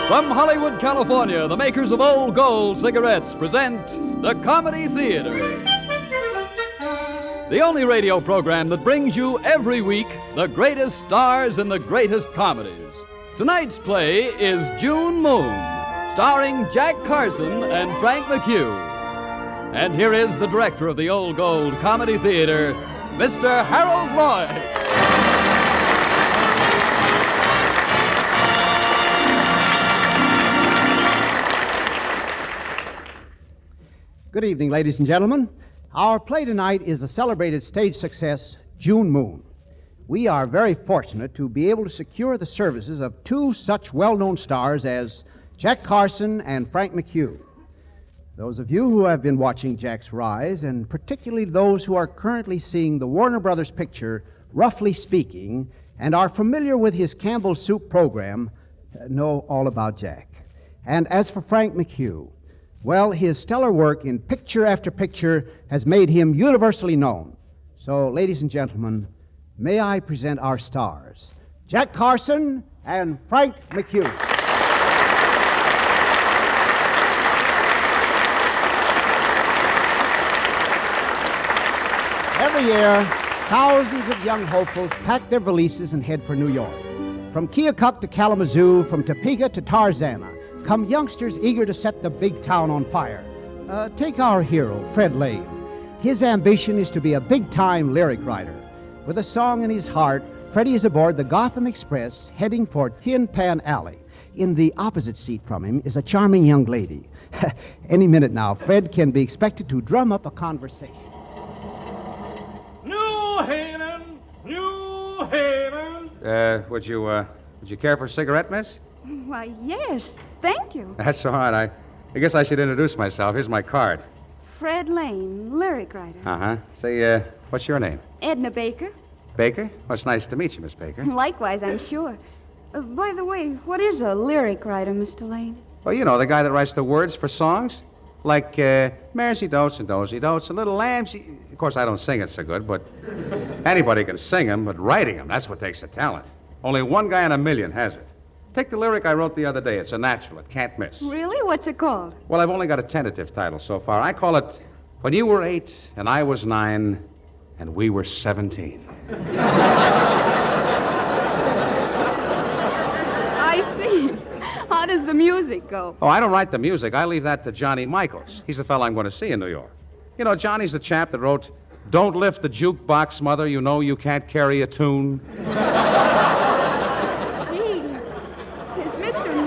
From Hollywood, California, the makers of Old Gold cigarettes present the Comedy Theater. The only radio program that brings you every week the greatest stars in the greatest comedies. Tonight's play is June Moon, starring Jack Carson and Frank McHugh. And here is the director of the Old Gold Comedy Theater, Mr. Harold Lloyd. Good evening, ladies and gentlemen. Our play tonight is a celebrated stage success, June Moon. We are very fortunate to be able to secure the services of two such well-known stars as Jack Carson and Frank McHugh. Those of you who have been watching Jack's rise, and particularly those who are currently seeing the Warner Brothers picture, Roughly Speaking, and are familiar with his Campbell's Soup program, know all about Jack. And as for Frank McHugh, well, his stellar work in picture after picture has made him universally known. So, ladies and gentlemen, may I present our stars, Jack Carson and Frank McHugh. Every year, thousands of young hopefuls pack their valises and head for New York. From Keokuk to Kalamazoo, from Topeka to Tarzana, come youngsters eager to set the big town on fire. Take our hero, Fred Lane. His ambition is to be a big-time lyric writer. With a song in his heart, Freddie is aboard the Gotham Express heading for Tin Pan Alley. In the opposite seat from him is a charming young lady. Any minute now, Fred can be expected to drum up a conversation. New Haven! New Haven! Would you care for a cigarette, miss? Why, yes, thank you. That's all right. I guess I should introduce myself. Here's my card. Fred Lane, lyric writer. Uh-huh. Say, what's your name? Edna Baker. Baker? Well, it's nice to meet you, Miss Baker. Likewise, I'm sure. By the way, what is a lyric writer, Mr. Lane? Well, you know, the guy that writes the words for songs. Like, Maresy Dotes and Dozy Dotes, a little lamb. Of course, I don't sing it so good, but anybody can sing them, but writing them, that's what takes the talent. Only one guy in a million has it. Take the lyric I wrote the other day. It's a natural. It can't miss. Really? What's it called? Well, I've only got a tentative title so far. I call it When You Were 8 and I Was 9 and We Were 17. I see. How does the music go? Oh, I don't write the music. I leave that to Johnny Michaels. He's the fellow I'm going to see in New York. You know, Johnny's the chap that wrote, Don't lift the jukebox, mother. You know you can't carry a tune.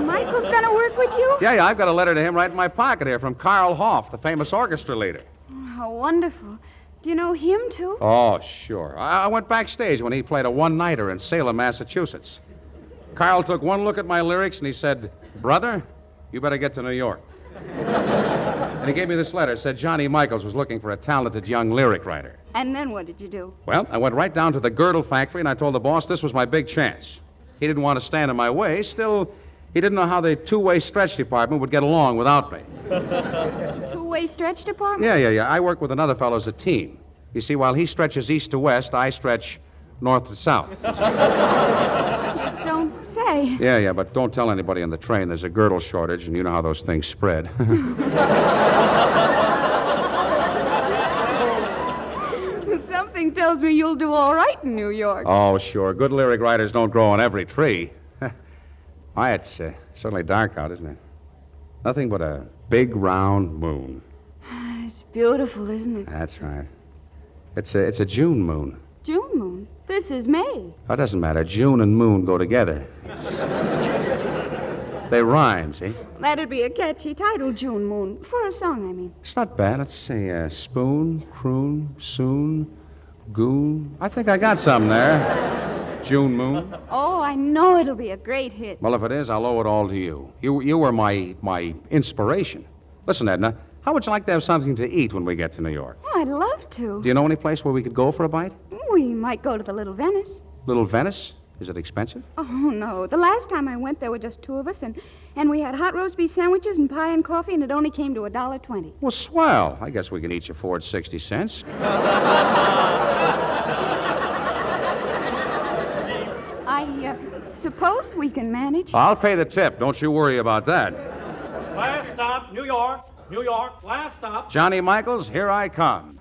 Michael's going to work with you? Yeah, I've got a letter to him right in my pocket here from Carl Hoff, the famous orchestra leader. How wonderful. Do you know him, too? Oh, sure. I went backstage when he played a one-nighter in Salem, Massachusetts. Carl took one look at my lyrics and he said, Brother, you better get to New York. And he gave me this letter. It said Johnny Michaels was looking for a talented young lyric writer. And then what did you do? Well, I went right down to the girdle factory and I told the boss this was my big chance. He didn't want to stand in my way. Still, he didn't know how the two-way stretch department would get along without me. Two-way stretch department? Yeah. I work with another fellow as a team. You see, while he stretches east to west, I stretch north to south. You don't say. Yeah, but don't tell anybody on the train. There's a girdle shortage, and you know how those things spread. Something tells me you'll do all right in New York. Oh, sure. Good lyric writers don't grow on every tree. Why, it's certainly dark out, isn't it? Nothing but a big, round moon. It's beautiful, isn't it? That's right. It's a June moon. June moon? This is May. Oh, it doesn't matter. June and moon go together. They rhyme, see? That'd be a catchy title, June Moon. For a song, I mean. It's not bad. Let's see. Spoon, croon, soon, goon. I think I got some there. June moon. Oh, I know it'll be a great hit. Well, if it is, I'll owe it all to you. You were my inspiration. Listen, Edna, how would you like to have something to eat when we get to New York? Oh, I'd love to. Do you know any place where we could go for a bite? We might go to the Little Venice. Little Venice? Is it expensive? Oh, no. The last time I went, there were just two of us, and we had hot roast beef sandwiches and pie and coffee, and it only came to $1.20. Well, swell. I guess we can each afford 60 cents. I suppose we can manage. I'll pay the tip. Don't you worry about that. Last stop, New York. New York, last stop. Johnny Michaels, here I come.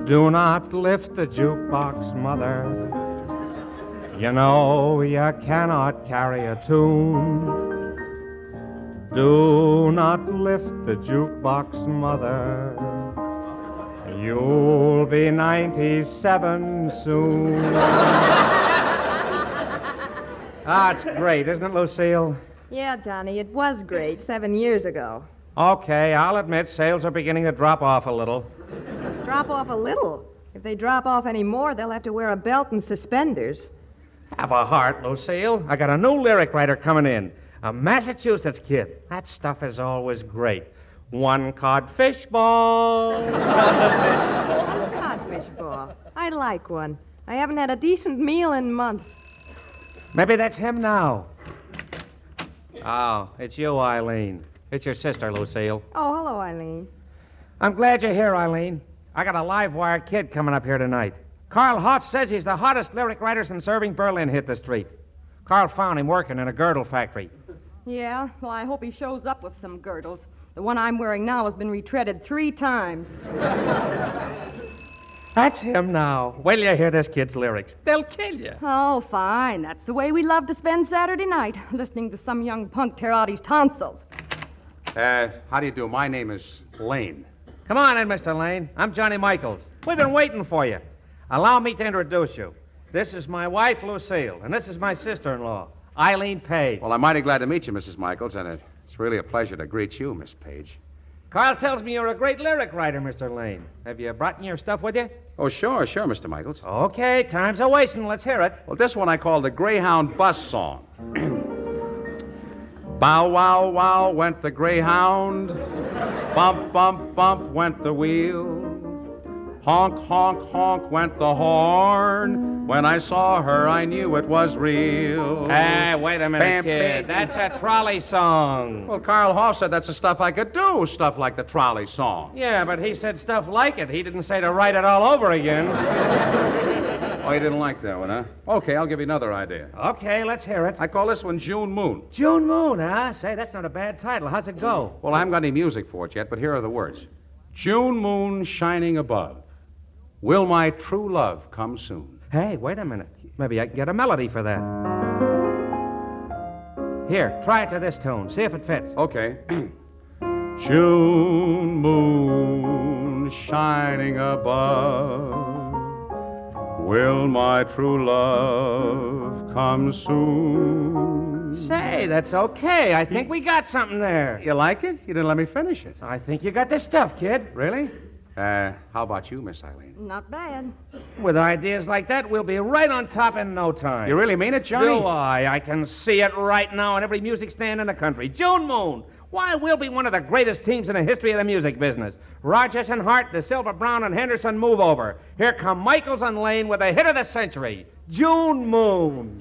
Do not lift the jukebox, mother. You know you cannot carry a tune. Do not lift the jukebox, mother. You'll be 97 soon. Ah, it's great, isn't it, Lucille? Yeah, Johnny, it was great 7 years ago. Okay, I'll admit sales are beginning to drop off a little. Drop off a little. If they drop off any more, they'll have to wear a belt and suspenders. Have a heart, Lucille. I got a new lyric writer coming in. A Massachusetts kid. That stuff is always great. One codfish ball. Codfish ball. I'd like one. I haven't had a decent meal in months. Maybe that's him now. Oh, it's you, Eileen. It's your sister, Lucille. Oh, hello, Eileen. I'm glad you're here, Eileen. I got a live wire kid coming up here tonight. Carl Hoff says he's the hottest lyric writer since Irving Berlin hit the street. Carl found him working in a girdle factory. Yeah, well, I hope he shows up with some girdles. The one I'm wearing now has been retreaded 3 times. That's him now. Wait till you hear this kid's lyrics. They'll kill you. Oh, fine. That's the way we love to spend Saturday night, listening to some young punk tear out his tonsils. How do you do? My name is Lane. Come on in, Mr. Lane. I'm Johnny Michaels. We've been waiting for you. Allow me to introduce you. This is my wife, Lucille, and this is my sister-in-law, Eileen Page. Well, I'm mighty glad to meet you, Mrs. Michaels, and it's really a pleasure to greet you, Miss Page. Carl tells me you're a great lyric writer, Mr. Lane. Have you brought your stuff with you? Oh, sure, Mr. Michaels. Okay, time's a-wasting. Let's hear it. Well, this one I call the Greyhound Bus Song. Bow, wow, wow, went the Greyhound. Bump, bump, bump, went the wheel. Honk, honk, honk, went the horn. When I saw her, I knew it was real. Hey, wait a minute, Bam, kid. bam. That's a trolley song. Well, Carl Hoff said that's the stuff I could do, stuff like the trolley song. Yeah, but he said stuff like it. He didn't say to write it all over again. Oh, you didn't like that one, huh? Okay, I'll give you another idea. Okay, let's hear it. I call this one June Moon. June Moon, huh? Say, that's not a bad title. How's it go? Well, I haven't got any music for it yet, but here are the words. June moon shining above. Will my true love come soon? Hey, wait a minute. Maybe I can get a melody for that. Here, try it to this tune. See if it fits. Okay. June moon shining above. Will my true love come soon? Say, that's okay. I think we got something there. You like it? You didn't let me finish it. I think you got this stuff, kid. Really? How about you, Miss Eileen? Not bad. With ideas like that, we'll be right on top in no time. You really mean it, Johnny? Do I? I can see it right now on every music stand in the country. June Moon. Why, we'll be one of the greatest teams in the history of the music business. Rogers and Hart, De Silva, Brown, and Henderson move over. Here come Michaels and Lane with a hit of the century, June Moon.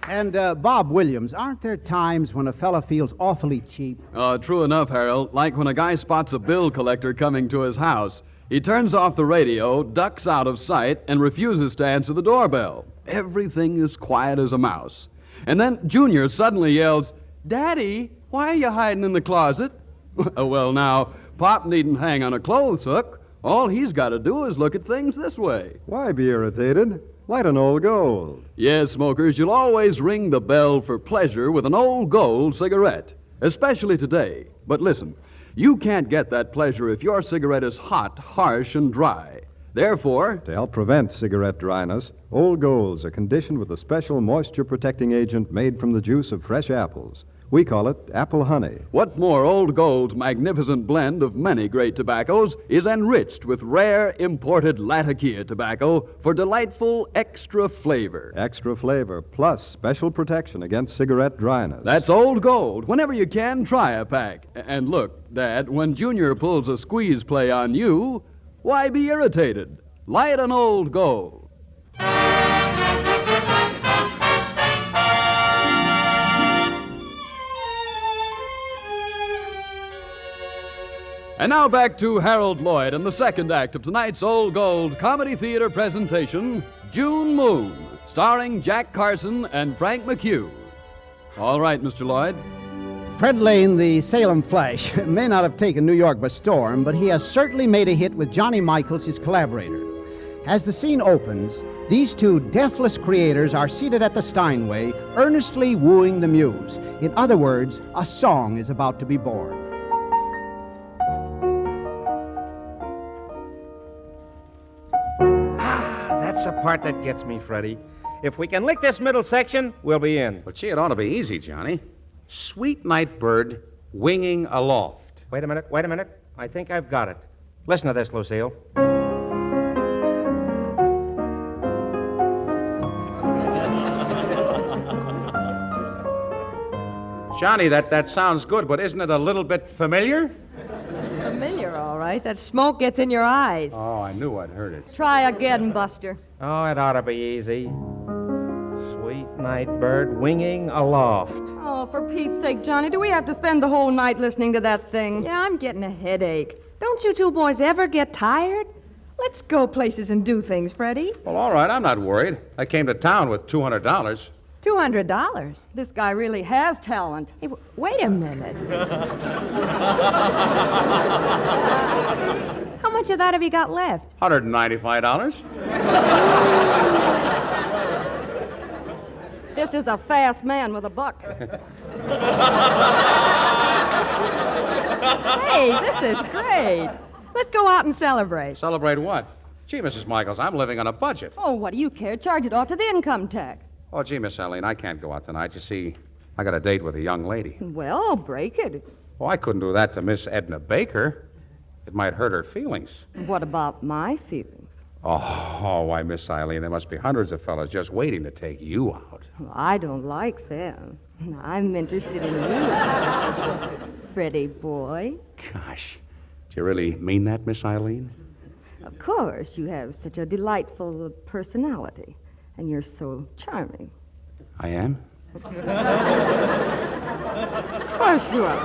And, Bob Williams, aren't there times when a fella feels awfully cheap? True enough, Harold. Like when a guy spots a bill collector coming to his house. He turns off the radio, ducks out of sight, and refuses to answer the doorbell. Everything is quiet as a mouse. And then Junior suddenly yells, "Daddy, why are you hiding in the closet?" Well, now, Pop needn't hang on a clothes hook. All he's got to do is look at things this way. Why be irritated? Light an Old Gold. Yes, smokers, you'll always ring the bell for pleasure with an Old Gold cigarette, especially today. But listen, you can't get that pleasure if your cigarette is hot, harsh, and dry. Therefore, To help prevent cigarette dryness, Old Golds are conditioned with a special moisture-protecting agent made from the juice of fresh apples. We call it apple honey. what more, Old Gold's magnificent blend of many great tobaccos is enriched with rare imported Latakia tobacco for delightful extra flavor. Extra flavor, plus special protection against cigarette dryness. That's Old Gold. Whenever you can, try a pack. And look, Dad, when Junior pulls a squeeze play on you, Why be irritated? Light an Old Gold. And now back to Harold Lloyd and the second act of tonight's Old Gold Comedy Theater presentation, June Moon, starring Jack Carson and Frank McHugh. All right, Mr. Lloyd. Fred Lane, the Salem Flash, may not have taken New York by storm, but he has certainly made a hit with Johnny Michaels, his collaborator. As the scene opens, these two deathless creators are seated at the Steinway, earnestly wooing the muse. In other words, a song is about to be born. That's the part that gets me, Freddie. If we can lick this middle section, we'll be in. But gee, it ought to be easy, Johnny. Sweet night bird winging aloft. Wait a minute. I think I've got it. Listen to this, Lucille. Johnny, that sounds good, but isn't it a little bit familiar? Familiar, all right. That smoke gets in your eyes. Oh, I knew I'd heard it. Try again, Buster. Oh, it ought to be easy. Sweet night bird winging aloft. Oh, for Pete's sake, Johnny, do we have to spend the whole night listening to that thing? Yeah, I'm getting a headache. Don't you two boys ever get tired? Let's go places and do things, Freddie. Well, all right, I'm not worried. I came to town with $200. $200? This guy really has talent. Hey, wait a minute. How much of that have you got left? $195. This is a fast man with a buck. Say, this is great. Let's go out and celebrate. Celebrate what? Gee, Mrs. Michaels, I'm living on a budget. Oh, what do you care? Charge it off to the income tax. Oh, gee, Miss Eileen, I can't go out tonight. You see, I got a date with a young lady. Well, break it. Oh, I couldn't do that to Miss Edna Baker. It might hurt her feelings. What about my feelings? Oh, why, Miss Eileen, there must be hundreds of fellas just waiting to take you out. Well, I don't like them. I'm interested in you, Freddie boy. Gosh, do you really mean that, Miss Eileen? Of course, you have such a delightful personality, and you're so charming. I am? Of course you are.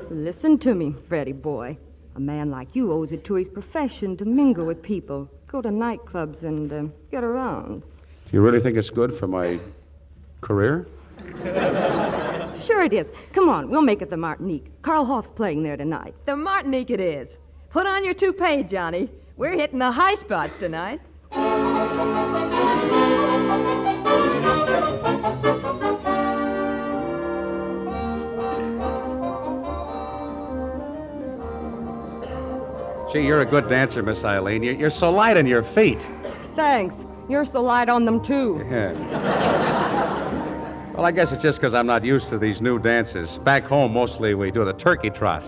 Listen to me, Freddie boy. A man like you owes it to his profession to mingle with people, go to nightclubs, and get around. Do you really think it's good for my career? Sure it is. Come on, we'll make it the Martinique. Carl Hoff's playing there tonight. The Martinique it is. Put on your toupee, Johnny. We're hitting the high spots tonight. Gee, you're a good dancer, Miss Eileen. You're so light on your feet. Thanks. You're so light on them, too. Yeah. Well, I guess it's just because I'm not used to these new dances. Back home, mostly we do the turkey trot.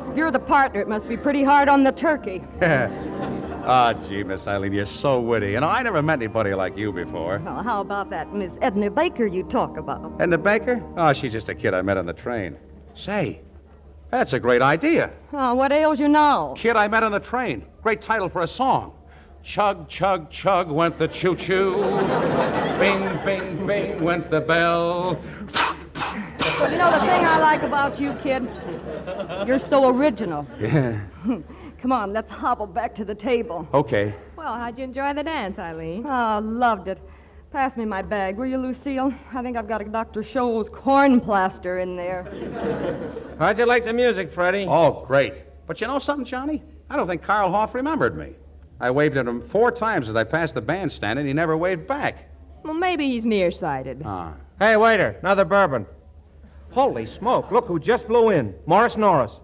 If you're the partner, it must be pretty hard on the turkey. Ah, gee, Miss Eileen, you're so witty. You know, I never met anybody like you before. Well, how about that Miss Edna Baker you talk about? Edna Baker? Oh, she's just a kid I met on the train. Say, that's a great idea. Oh, what ails you now? Kid I met on the train. Great title for a song. Chug, chug, chug went the choo-choo. Bing, bing, bing went the bell. You know the thing I like about you, kid? You're so original. Yeah. Come on, let's hobble back to the table. Okay. Well, how'd you enjoy the dance, Eileen? Oh, loved it. Pass me my bag, will you, Lucille? I think I've got a Dr. Scholl's corn plaster in there. How'd you like the music, Freddie? Oh, great. But you know something, Johnny? I don't think Carl Hoff remembered me. I waved at him 4 times as I passed the bandstand, and he never waved back. Well, maybe he's nearsighted. Ah. Hey, waiter, another bourbon. Holy smoke, look who just blew in. Morris Norris.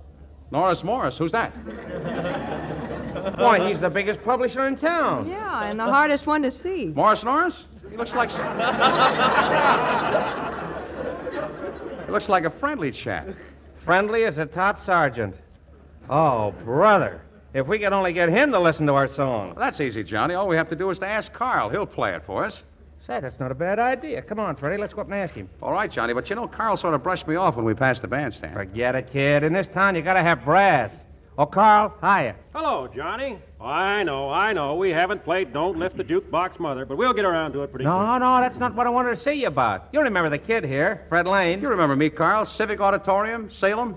Norris Morris, who's that? Why, he's the biggest publisher in town. Yeah, and the hardest one to see. Morris Norris? He looks like... He looks like a friendly chap. Friendly as a top sergeant. Oh, brother. If we could only get him to listen to our song. Well, that's easy, Johnny. All we have to do is to ask Carl. He'll play it for us. Say, that's not a bad idea. Come on, Freddie, let's go up and ask him. All right, Johnny, but you know, Carl sort of brushed me off when we passed the bandstand. Forget it, kid. In this town, you gotta have brass. Oh, Carl, hiya. Hello, Johnny. I know. We haven't played Don't Lift the Jukebox Mother, but we'll get around to it pretty quick. No, that's not what I wanted to see you about. You remember the kid here, Fred Lane. You remember me, Carl? Civic Auditorium, Salem?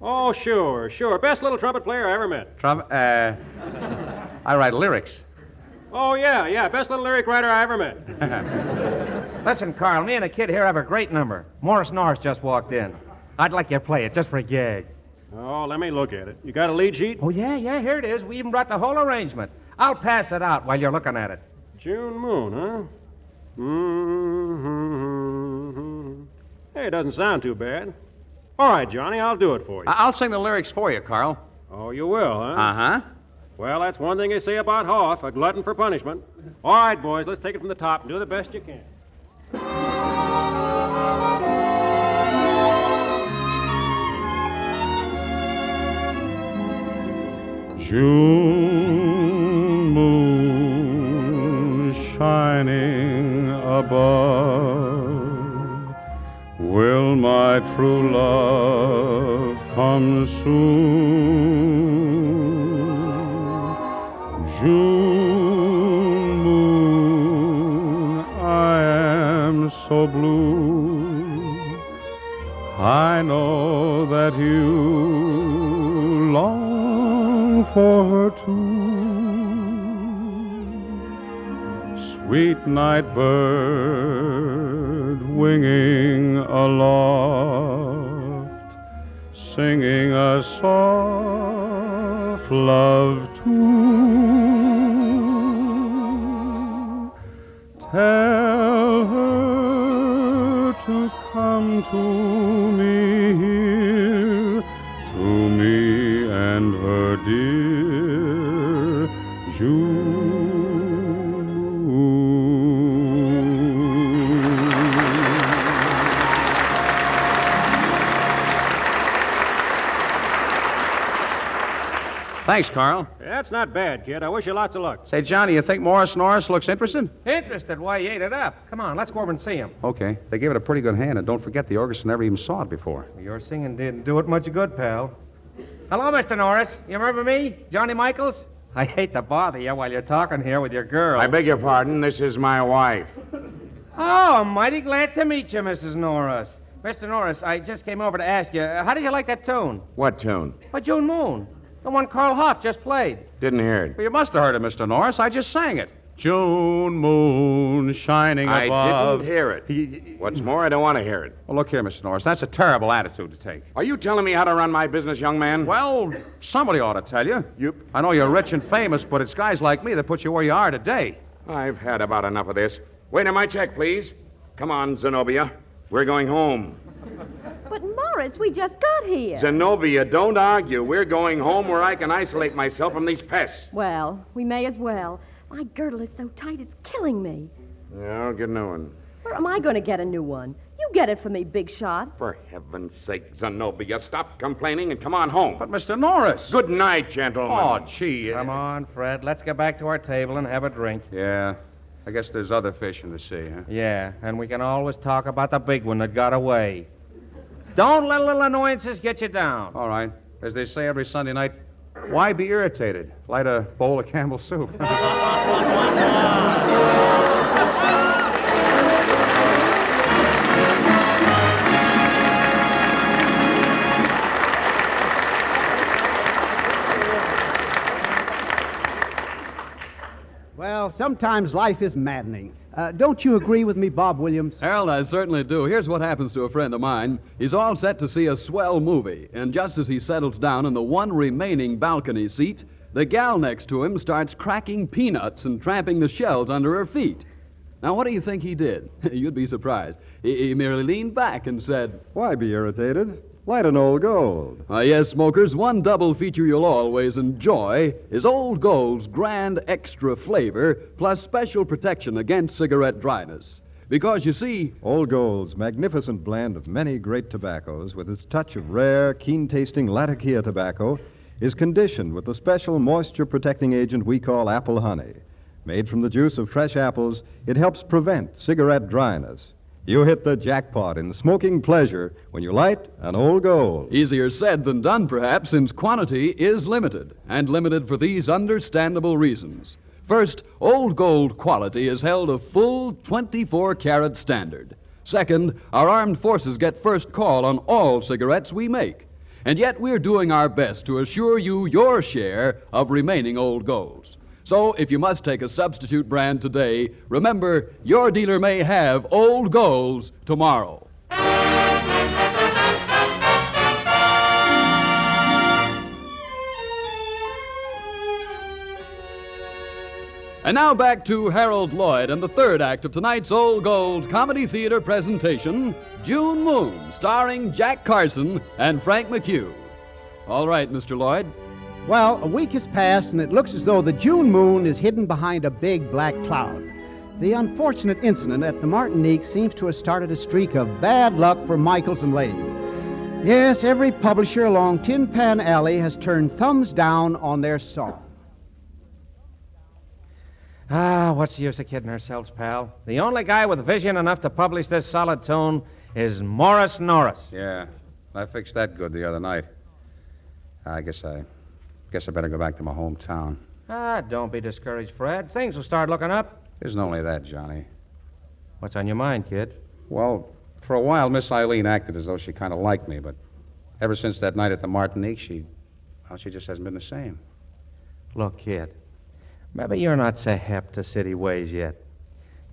Oh, sure. Best little trumpet player I ever met. I write lyrics. Oh, yeah. Best little lyric writer I ever met. Listen, Carl, me and the kid here have a great number. Morris Norris just walked in. I'd like you to play it just for a gag. Oh, let me look at it. You got a lead sheet? Oh, yeah, here it is. We even brought the whole arrangement. I'll pass it out while you're looking at it. June Moon, huh? Mm-hmm. Hey, it doesn't sound too bad. All right, Johnny, I'll do it for you. I'll sing the lyrics for you, Carl. Oh, you will, huh? Uh-huh. Well, that's one thing they say about Hoff, a glutton for punishment. All right, boys, let's take it from the top and do the best you can. June moon shining above, will my true love come soon? June moon, I am so blue, I know that you long for her too. Sweet night bird winging aloft, singing a soft love tune. Tell her to come to me here, to me and her dear June. Thanks, Carl. That's not bad, kid. I wish you lots of luck. Say, Johnny, you think Morris Norris looks interested? Interested? Why, he ate it up. Come on, let's go over and see him. Okay. They gave it a pretty good hand, and don't forget the orchestra never even saw it before. Your singing didn't do it much good, pal. Hello, Mr. Norris. You remember me? Johnny Michaels? I hate to bother you while you're talking here with your girl. I beg your pardon. This is my wife. Oh, I'm mighty glad to meet you, Mrs. Norris. Mr. Norris, I just came over to ask you, how did you like that tune? What tune? By June Moon. The one Carl Hoff just played. Didn't hear it. Well, you must have heard it, Mr. Norris. I just sang it. June moon shining above. I didn't hear it. What's more, I don't want to hear it. Well, look here, Mr. Norris. That's a terrible attitude to take. Are you telling me how to run my business, young man? Well, somebody ought to tell you. I know you're rich and famous, but it's guys like me that put you where you are today. I've had about enough of this. Wait a my check, please. Come on, Zenobia. We're going home. But, Morris, we just got here. Zenobia, don't argue. We're going home where I can isolate myself from these pests. Well, we may as well. My girdle is so tight it's killing me. Yeah, I'll get a new one. Where am I going to get a new one? You get it for me, big shot. For heaven's sake, Zenobia, stop complaining and come on home. But, Mr. Norris. Good night, gentlemen. Oh, gee. Come on, Fred. Let's get back to our table and have a drink. Yeah. I guess there's other fish in the sea, huh? Yeah, and we can always talk about the big one that got away. Don't let little annoyances get you down. All right. As they say every Sunday night, why be irritated? Light a bowl of Campbell's soup. Well, sometimes life is maddening. Don't you agree with me, Bob Williams? Harold, I certainly do. Here's what happens to a friend of mine. He's all set to see a swell movie, and just as he settles down in the one remaining balcony seat, the gal next to him starts cracking peanuts and tramping the shells under her feet. Now, what do you think he did? You'd be surprised. He merely leaned back and said, "Why be irritated? Light an Old Gold." Yes, smokers, one double feature you'll always enjoy is Old Gold's grand extra flavor plus special protection against cigarette dryness. Because, you see, Old Gold's magnificent blend of many great tobaccos with its touch of rare, keen-tasting Latakia tobacco is conditioned with the special moisture-protecting agent we call apple honey. Made from the juice of fresh apples, it helps prevent cigarette dryness. You hit the jackpot in smoking pleasure when you light an Old Gold. Easier said than done, perhaps, since quantity is limited, and limited for these understandable reasons. First, Old Gold quality is held a full 24-carat standard. Second, our armed forces get first call on all cigarettes we make. And yet we're doing our best to assure you your share of remaining Old Golds. So if you must take a substitute brand today, remember, your dealer may have Old Golds tomorrow. And now back to Harold Lloyd and the third act of tonight's Old Gold Comedy Theater presentation, June Moon, starring Jack Carson and Frank McHugh. All right, Mr. Lloyd. Well, a week has passed, and it looks as though the June moon is hidden behind a big black cloud. The unfortunate incident at the Martinique seems to have started a streak of bad luck for Michaels and Lane. Yes, every publisher along Tin Pan Alley has turned thumbs down on their song. What's the use of kidding ourselves, pal? The only guy with vision enough to publish this solid tune is Morris Norris. Yeah, I fixed that good the other night. I guess I better go back to my hometown. Don't be discouraged, Fred. Things will start looking up. Isn't only that, Johnny. What's on your mind, kid? Well, for a while, Miss Eileen acted as though she kind of liked me, but ever since that night at the Martinique, she just hasn't been the same. Look, kid, maybe you're not so hep to city ways yet.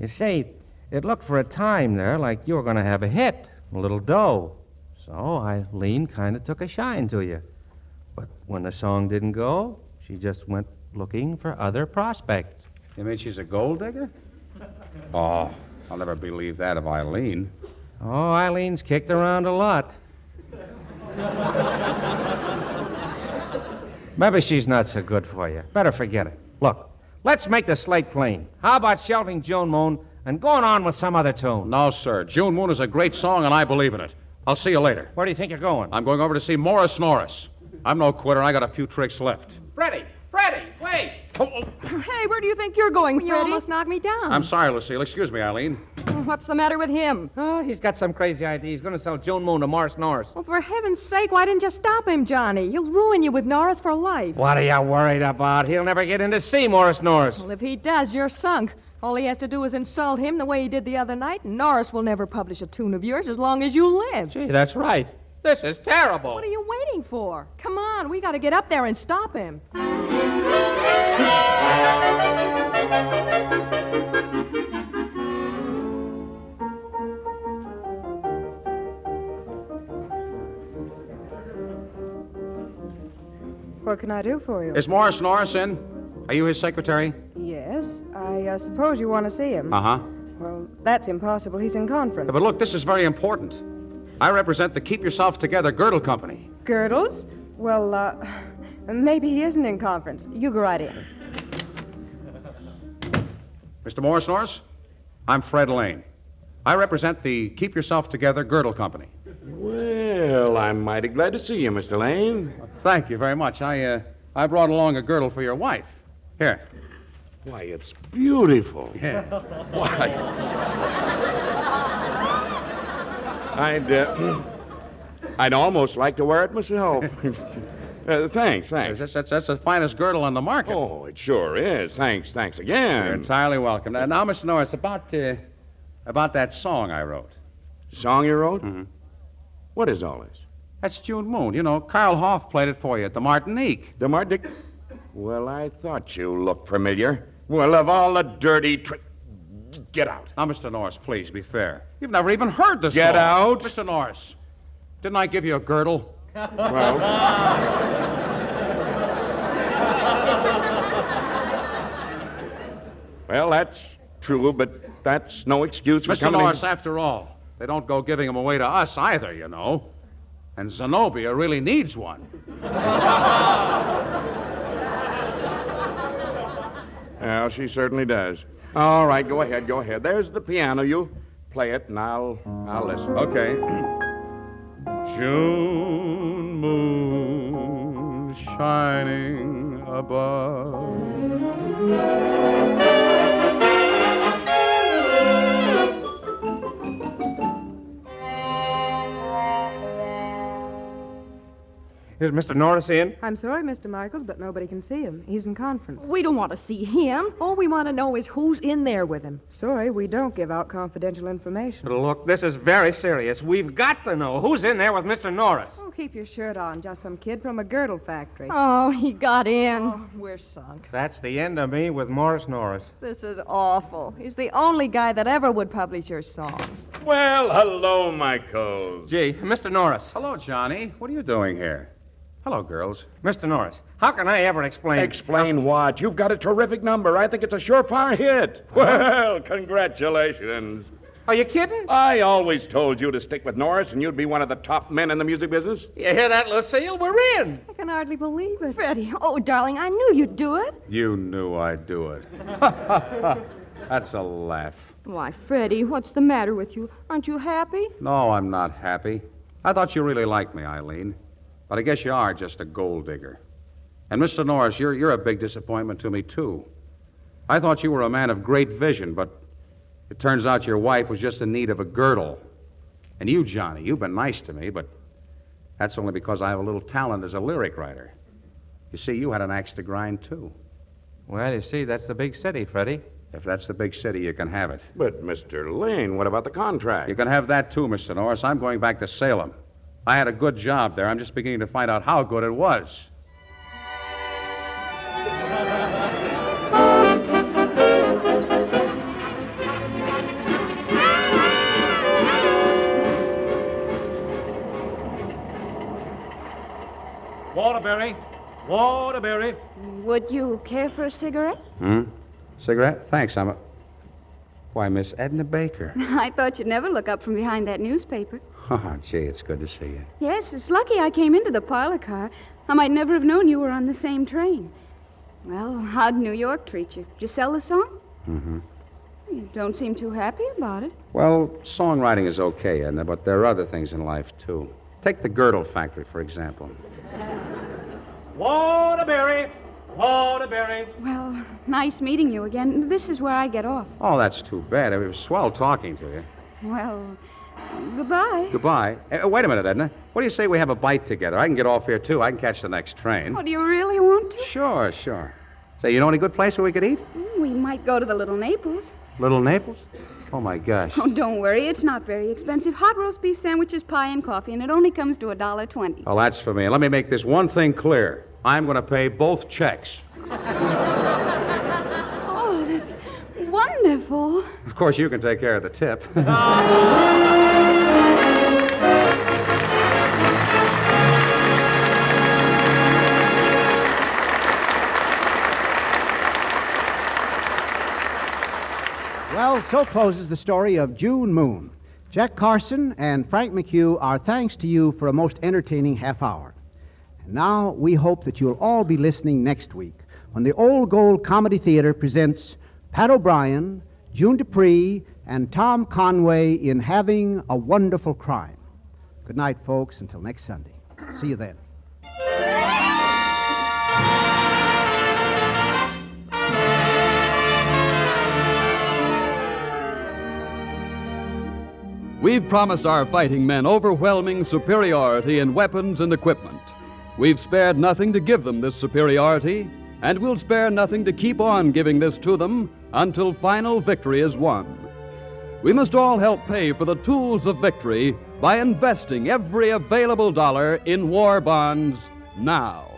You see, it looked for a time there like you were going to have a hit, a little dough. So Eileen kind of took a shine to you. But when the song didn't go, she just went looking for other prospects. You mean she's a gold digger? Oh, I'll never believe that of Eileen. Oh, Eileen's kicked around a lot. Maybe she's not so good for you. Better forget it. Look, let's make the slate clean. How about shelving June Moon and going on with some other tune? No, sir. June Moon is a great song, and I believe in it. I'll see you later. Where do you think you're going? I'm going over to see Morris Norris. I'm no quitter, and I got a few tricks left. Freddie, wait! Hey, where do you think you're going, You Freddie? almost knocked me down. I'm sorry, Lucille. Excuse me, Eileen. What's the matter with him? Oh, he's got some crazy idea. He's going to sell June Moon to Morris Norris. Well, for heaven's sake, why didn't you stop him, Johnny? He'll ruin you with Norris for life. What are you worried about? He'll never get in to see Morris Norris. Well, if he does, you're sunk. All he has to do is insult him the way he did the other night, and Norris will never publish a tune of yours as long as you live. Gee, that's right. This is terrible. What are you waiting for? Come on, we got to get up there and stop him. What can I do for you? Is Morris Norris in? Are you his secretary? Yes, I suppose you want to see him. Uh-huh. Well, that's impossible. He's in conference. But look, this is very important. I represent the Keep Yourself Together Girdle Company. Girdles? Well, maybe he isn't in conference. You go right in. Mr. Morris Norris, I'm Fred Lane. I represent the Keep Yourself Together Girdle Company. Well, I'm mighty glad to see you, Mr. Lane. Thank you very much. I brought along a girdle for your wife. Here. Why, it's beautiful. Yeah. Why? I'd almost like to wear it myself. Thanks. That's the finest girdle on the market. Oh, it sure is. Thanks again. You're entirely welcome. Now, Mr. Norris, about that song I wrote. Song you wrote? Mm-hmm. What is all this? That's June Moon. You know, Carl Hoff played it for you at the Martinique. The Martinique? Well, I thought you looked familiar. Well, of all the dirty Get out. Now, Mr. Norris, please, be fair. You've never even heard the song. Get out. Mr. Norris, didn't I give you a girdle? Well... Well, that's true, but that's no excuse for Mr. coming... Norris, after all, they don't go giving them away to us either, you know. And Zenobia really needs one. Well, she certainly does. All right, go ahead. There's the piano. You play it, and I'll listen. Okay. June moon shining above. Is Mr. Norris in? I'm sorry, Mr. Michaels, but nobody can see him. He's in conference. We don't want to see him. All we want to know is who's in there with him. Sorry, we don't give out confidential information. Look, this is very serious. We've got to know who's in there with Mr. Norris. Oh, keep your shirt on. Just some kid from a girdle factory. Oh, he got in. Oh, we're sunk. That's the end of me with Morris Norris. This is awful. He's the only guy that ever would publish your songs. Well, hello, Michael. Gee, Mr. Norris. Hello, Johnny. What are you doing here? Hello, girls. Mr. Norris, how can I ever explain... Explain what? You've got a terrific number. I think it's a surefire hit. Well, congratulations. Are you kidding? I always told you to stick with Norris and you'd be one of the top men in the music business. You hear that, Lucille? We're in. I can hardly believe it. Freddie, oh, darling, I knew you'd do it. You knew I'd do it. That's a laugh. Why, Freddie, what's the matter with you? Aren't you happy? No, I'm not happy. I thought you really liked me, Eileen. But I guess you are just a gold digger. And, Mr. Norris, you're a big disappointment to me, too. I thought you were a man of great vision, but it turns out your wife was just in need of a girdle. And you, Johnny, you've been nice to me, but that's only because I have a little talent as a lyric writer. You see, you had an axe to grind, too. Well, you see, that's the big city, Freddie. If that's the big city, you can have it. But, Mr. Lane, what about the contract? You can have that, too, Mr. Norris. I'm going back to Salem. I had a good job there. I'm just beginning to find out how good it was. Waterbury. Waterbury. Would you care for a cigarette? Cigarette? Thanks, Why, Miss Edna Baker. I thought you'd never look up from behind that newspaper. Oh, gee, it's good to see you. Yes, it's lucky I came into the parlor car. I might never have known you were on the same train. Well, how'd New York treat you? Did you sell the song? Mm-hmm. You don't seem too happy about it. Well, songwriting is okay, Edna, but there are other things in life, too. Take the girdle factory, for example. Waterbury. Waterbury. Well, nice meeting you again. This is where I get off. Oh, that's too bad. It was swell talking to you. Well, goodbye. Goodbye. Wait a minute, Edna. What do you say we have a bite together? I can get off here, too. I can catch the next train. Oh, do you really want to? Sure. Say, you know any good place where we could eat? We might go to the Little Naples. Little Naples? Oh, my gosh. Oh, don't worry. It's not very expensive. Hot roast beef sandwiches, pie, and coffee, and it only comes to $1.20. Oh, that's for me. Let me make this one thing clear. I'm going to pay both checks. Oh, that's wonderful. Of course, you can take care of the tip. Well, so closes the story of June Moon. Jack Carson and Frank McHugh, our thanks to you for a most entertaining half hour. And now we hope that you'll all be listening next week when the Old Gold Comedy Theater presents Pat O'Brien, June Dupree, and Tom Conway in Having a Wonderful Crime. Good night, folks. Until next Sunday. See you then. We've promised our fighting men overwhelming superiority in weapons and equipment. We've spared nothing to give them this superiority, and we'll spare nothing to keep on giving this to them until final victory is won. We must all help pay for the tools of victory by investing every available dollar in war bonds now.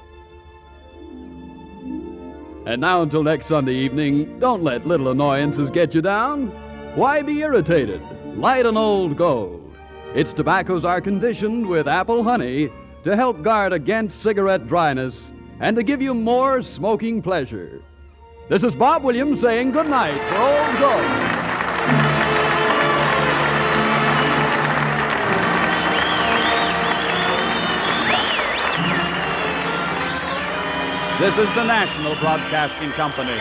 And now until next Sunday evening, don't let little annoyances get you down. Why be irritated? Light an Old Gold. Its tobaccos are conditioned with apple honey to help guard against cigarette dryness and to give you more smoking pleasure. This is Bob Williams saying good night for Old Gold. This is the National Broadcasting Company.